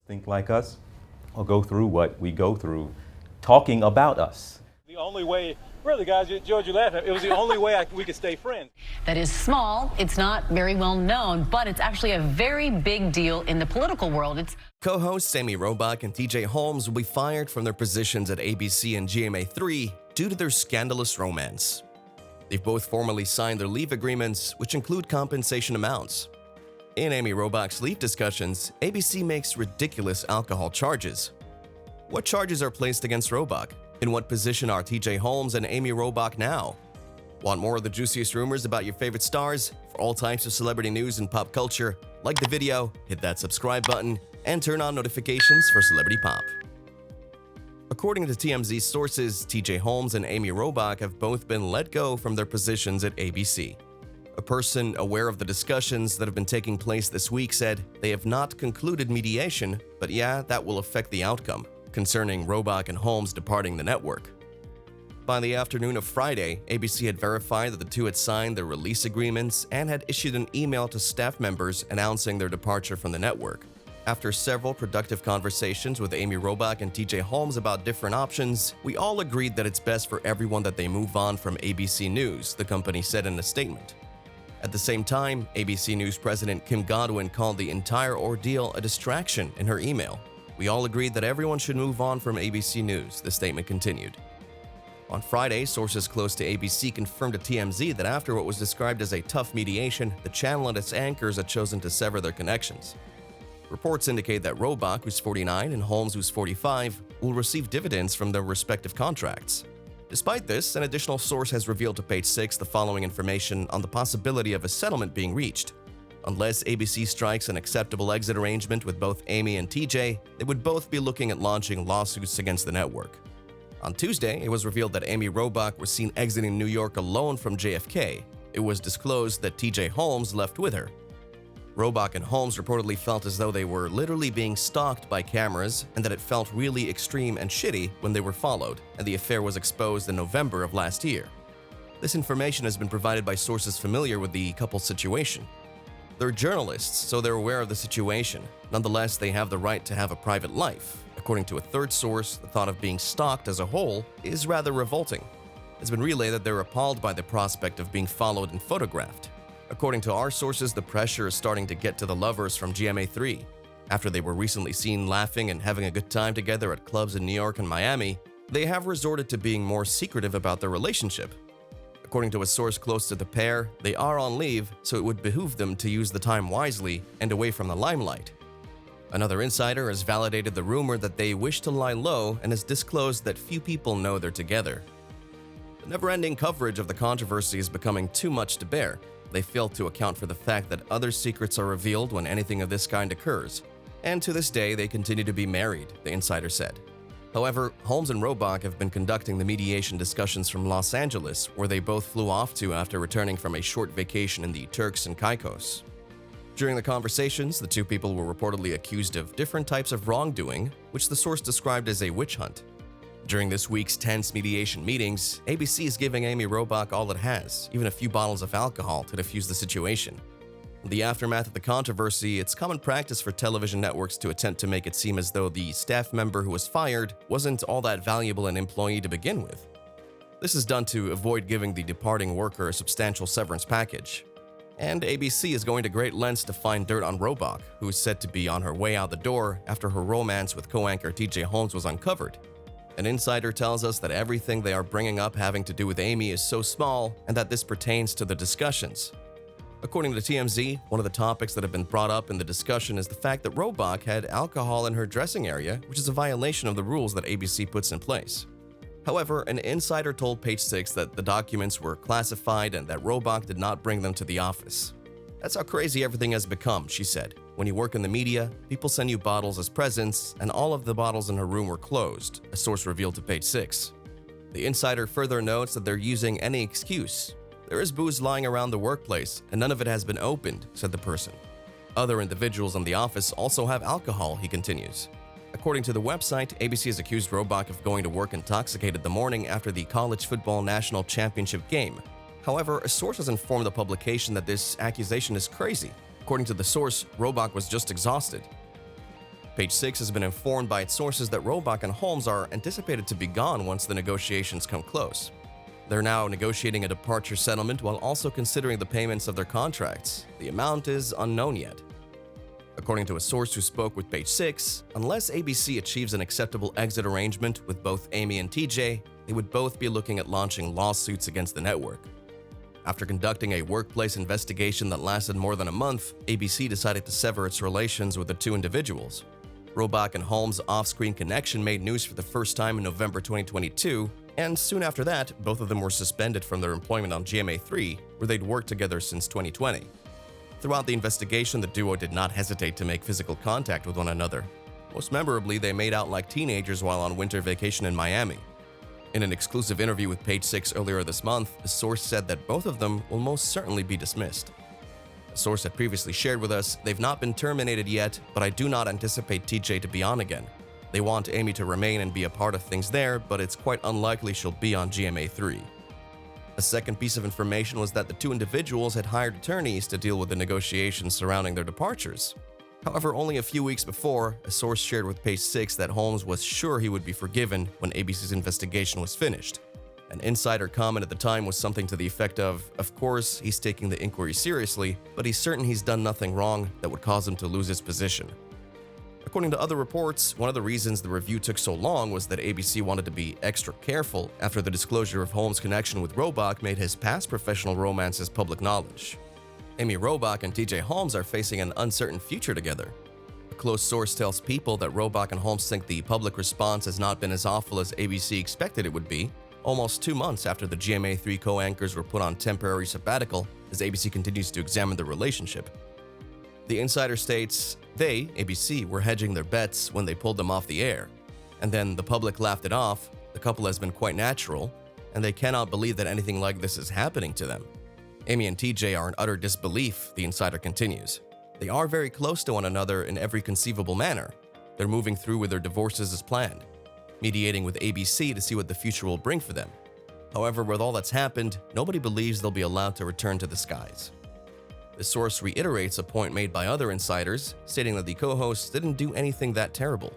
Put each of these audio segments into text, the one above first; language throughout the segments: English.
think like us or go through what we go through talking about us. The only way, really, guys, George, you laugh at it was the only way we could stay friends. That is small. It's not very well known, but it's actually a very big deal in the political world. Co-hosts Amy Robach and T.J. Holmes will be fired from their positions at ABC and GMA3 due to their scandalous romance. They've both formally signed their leave agreements, which include compensation amounts. In Amy Robach's leave discussions, ABC makes ridiculous alcohol charges. What charges are placed against Robach? In what position are T.J. Holmes and Amy Robach now? Want more of the juiciest rumors about your favorite stars? For all types of celebrity news and pop culture, like the video, hit that subscribe button, and turn on notifications for Celebrity Pop. According to TMZ sources, T.J. Holmes and Amy Robach have both been let go from their positions at ABC. A person aware of the discussions that have been taking place this week said they have not concluded mediation, but yeah, that will affect the outcome concerning Robach and Holmes departing the network. By the afternoon of Friday, ABC had verified that the two had signed their release agreements and had issued an email to staff members announcing their departure from the network. After several productive conversations with Amy Robach and T.J. Holmes about different options, we all agreed that it's best for everyone that they move on from ABC News, the company said in a statement. At the same time, ABC News president Kim Godwin called the entire ordeal a distraction in her email. We all agreed that everyone should move on from ABC News, the statement continued. On Friday, sources close to ABC confirmed to TMZ that after what was described as a tough mediation, the channel and its anchors had chosen to sever their connections. Reports indicate that Robach, who's 49, and Holmes, who's 45, will receive dividends from their respective contracts. Despite this, an additional source has revealed to Page 6 the following information on the possibility of a settlement being reached. Unless ABC strikes an acceptable exit arrangement with both Amy and TJ, they would both be looking at launching lawsuits against the network. On Tuesday, it was revealed that Amy Robach was seen exiting New York alone from JFK. It was disclosed that TJ Holmes left with her. Robach and Holmes reportedly felt as though they were literally being stalked by cameras and that it felt really extreme and shitty when they were followed, and the affair was exposed in November of last year. This information has been provided by sources familiar with the couple's situation. They're journalists, so they're aware of the situation. Nonetheless, they have the right to have a private life. According to a third source, the thought of being stalked as a whole is rather revolting. It's been relayed that they're appalled by the prospect of being followed and photographed. According to our sources, the pressure is starting to get to the lovers from GMA3. After they were recently seen laughing and having a good time together at clubs in New York and Miami, they have resorted to being more secretive about their relationship. According to a source close to the pair, they are on leave, so it would behoove them to use the time wisely and away from the limelight. Another insider has validated the rumor that they wish to lie low and has disclosed that few people know they're together. The never-ending coverage of the controversy is becoming too much to bear. They fail to account for the fact that other secrets are revealed when anything of this kind occurs. And to this day, they continue to be married, the insider said. However, Holmes and Robach have been conducting the mediation discussions from Los Angeles, where they both flew off to after returning from a short vacation in the Turks and Caicos. During the conversations, the two people were reportedly accused of different types of wrongdoing, which the source described as a witch hunt. During this week's tense mediation meetings, ABC is giving Amy Robach all it has, even a few bottles of alcohol to defuse the situation. In the aftermath of the controversy, it's common practice for television networks to attempt to make it seem as though the staff member who was fired wasn't all that valuable an employee to begin with. This is done to avoid giving the departing worker a substantial severance package. And ABC is going to great lengths to find dirt on Robach, who is said to be on her way out the door after her romance with co-anchor T.J. Holmes was uncovered. An insider tells us that everything they are bringing up having to do with Amy is so small and that this pertains to the discussions. According to TMZ, one of the topics that have been brought up in the discussion is the fact that Robach had alcohol in her dressing area, which is a violation of the rules that ABC puts in place. However, an insider told Page 6 that the documents were classified and that Robach did not bring them to the office. That's how crazy everything has become, she said. When you work in the media, people send you bottles as presents, and all of the bottles in her room were closed, a source revealed to Page 6. The insider further notes that they're using any excuse. There is booze lying around the workplace, and none of it has been opened, said the person. Other individuals in the office also have alcohol, he continues. According to the website, ABC has accused Robach of going to work intoxicated the morning after the college football national championship game. However, a source has informed the publication that this accusation is crazy. According to the source, Robach was just exhausted. Page Six has been informed by its sources that Robach and Holmes are anticipated to be gone once the negotiations come close. They're now negotiating a departure settlement while also considering the payments of their contracts. The amount is unknown yet. According to a source who spoke with Page Six, unless ABC achieves an acceptable exit arrangement with both Amy and TJ, they would both be looking at launching lawsuits against the network. After conducting a workplace investigation that lasted more than a month, ABC decided to sever its relations with the two individuals. Robach and Holmes' off-screen connection made news for the first time in November 2022, and soon after that, both of them were suspended from their employment on GMA3, where they'd worked together since 2020. Throughout the investigation, the duo did not hesitate to make physical contact with one another. Most memorably, they made out like teenagers while on winter vacation in Miami. In an exclusive interview with Page Six earlier this month, a source said that both of them will most certainly be dismissed. A source had previously shared with us, they've not been terminated yet, but I do not anticipate TJ to be on again. They want Amy to remain and be a part of things there, but it's quite unlikely she'll be on GMA3. A second piece of information was that the two individuals had hired attorneys to deal with the negotiations surrounding their departures. However, only a few weeks before, a source shared with Page Six that Holmes was sure he would be forgiven when ABC's investigation was finished. An insider comment at the time was something to the effect of course, he's taking the inquiry seriously, but he's certain he's done nothing wrong that would cause him to lose his position. According to other reports, one of the reasons the review took so long was that ABC wanted to be extra careful after the disclosure of Holmes' connection with Robach made his past professional romances public knowledge. Amy Robach and T.J. Holmes are facing an uncertain future together. A close source tells People that Robach and Holmes think the public response has not been as awful as ABC expected it would be, almost 2 months after the GMA3 co-anchors were put on temporary sabbatical as ABC continues to examine their relationship. The insider states, they, ABC, were hedging their bets when they pulled them off the air. And then the public laughed it off, the couple has been quite natural, and they cannot believe that anything like this is happening to them. Amy and TJ are in utter disbelief, the insider continues. They are very close to one another in every conceivable manner. They're moving through with their divorces as planned, mediating with ABC to see what the future will bring for them. However, with all that's happened, nobody believes they'll be allowed to return to the skies. The source reiterates a point made by other insiders, stating that the co-hosts didn't do anything that terrible.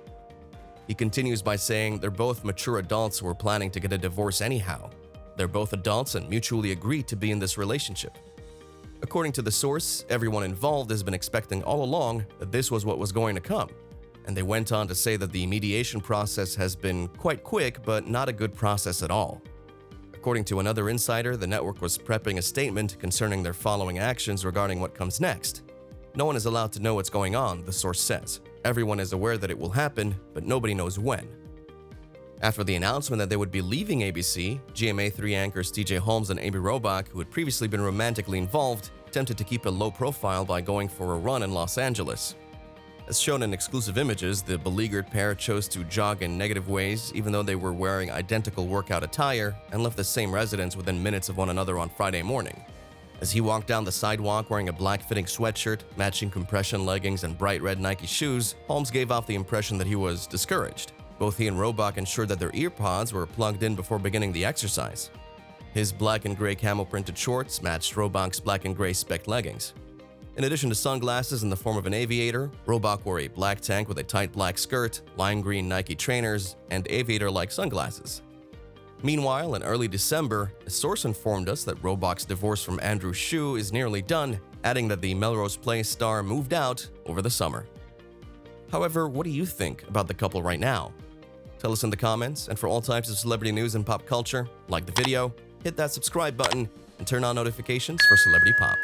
He continues by saying they're both mature adults who are planning to get a divorce anyhow. They're both adults and mutually agreed to be in this relationship. According to the source, everyone involved has been expecting all along that this was what was going to come, and they went on to say that the mediation process has been quite quick but not a good process at all. According to another insider, the network was prepping a statement concerning their following actions regarding what comes next. No one is allowed to know what's going on, the source says. Everyone is aware that it will happen, but nobody knows when. After the announcement that they would be leaving ABC, GMA3 anchors T.J. Holmes and Amy Robach, who had previously been romantically involved, attempted to keep a low profile by going for a run in Los Angeles. As shown in exclusive images, the beleaguered pair chose to jog in negative ways even though they were wearing identical workout attire and left the same residence within minutes of one another on Friday morning. As he walked down the sidewalk wearing a black-fitting sweatshirt, matching compression leggings, and bright red Nike shoes, Holmes gave off the impression that he was discouraged. Both he and Robach ensured that their earpods were plugged in before beginning the exercise. His black and gray camel-printed shorts matched Robach's black and gray spec leggings. In addition to sunglasses in the form of an aviator, Robach wore a black tank with a tight black skirt, lime green Nike trainers, and aviator-like sunglasses. Meanwhile, in early December, a source informed us that Robach's divorce from Andrew Shue is nearly done, adding that the Melrose Place star moved out over the summer. However, what do you think about the couple right now? Tell us in the comments, and for all types of celebrity news and pop culture, like the video, hit that subscribe button, and turn on notifications for Celebrity Pop.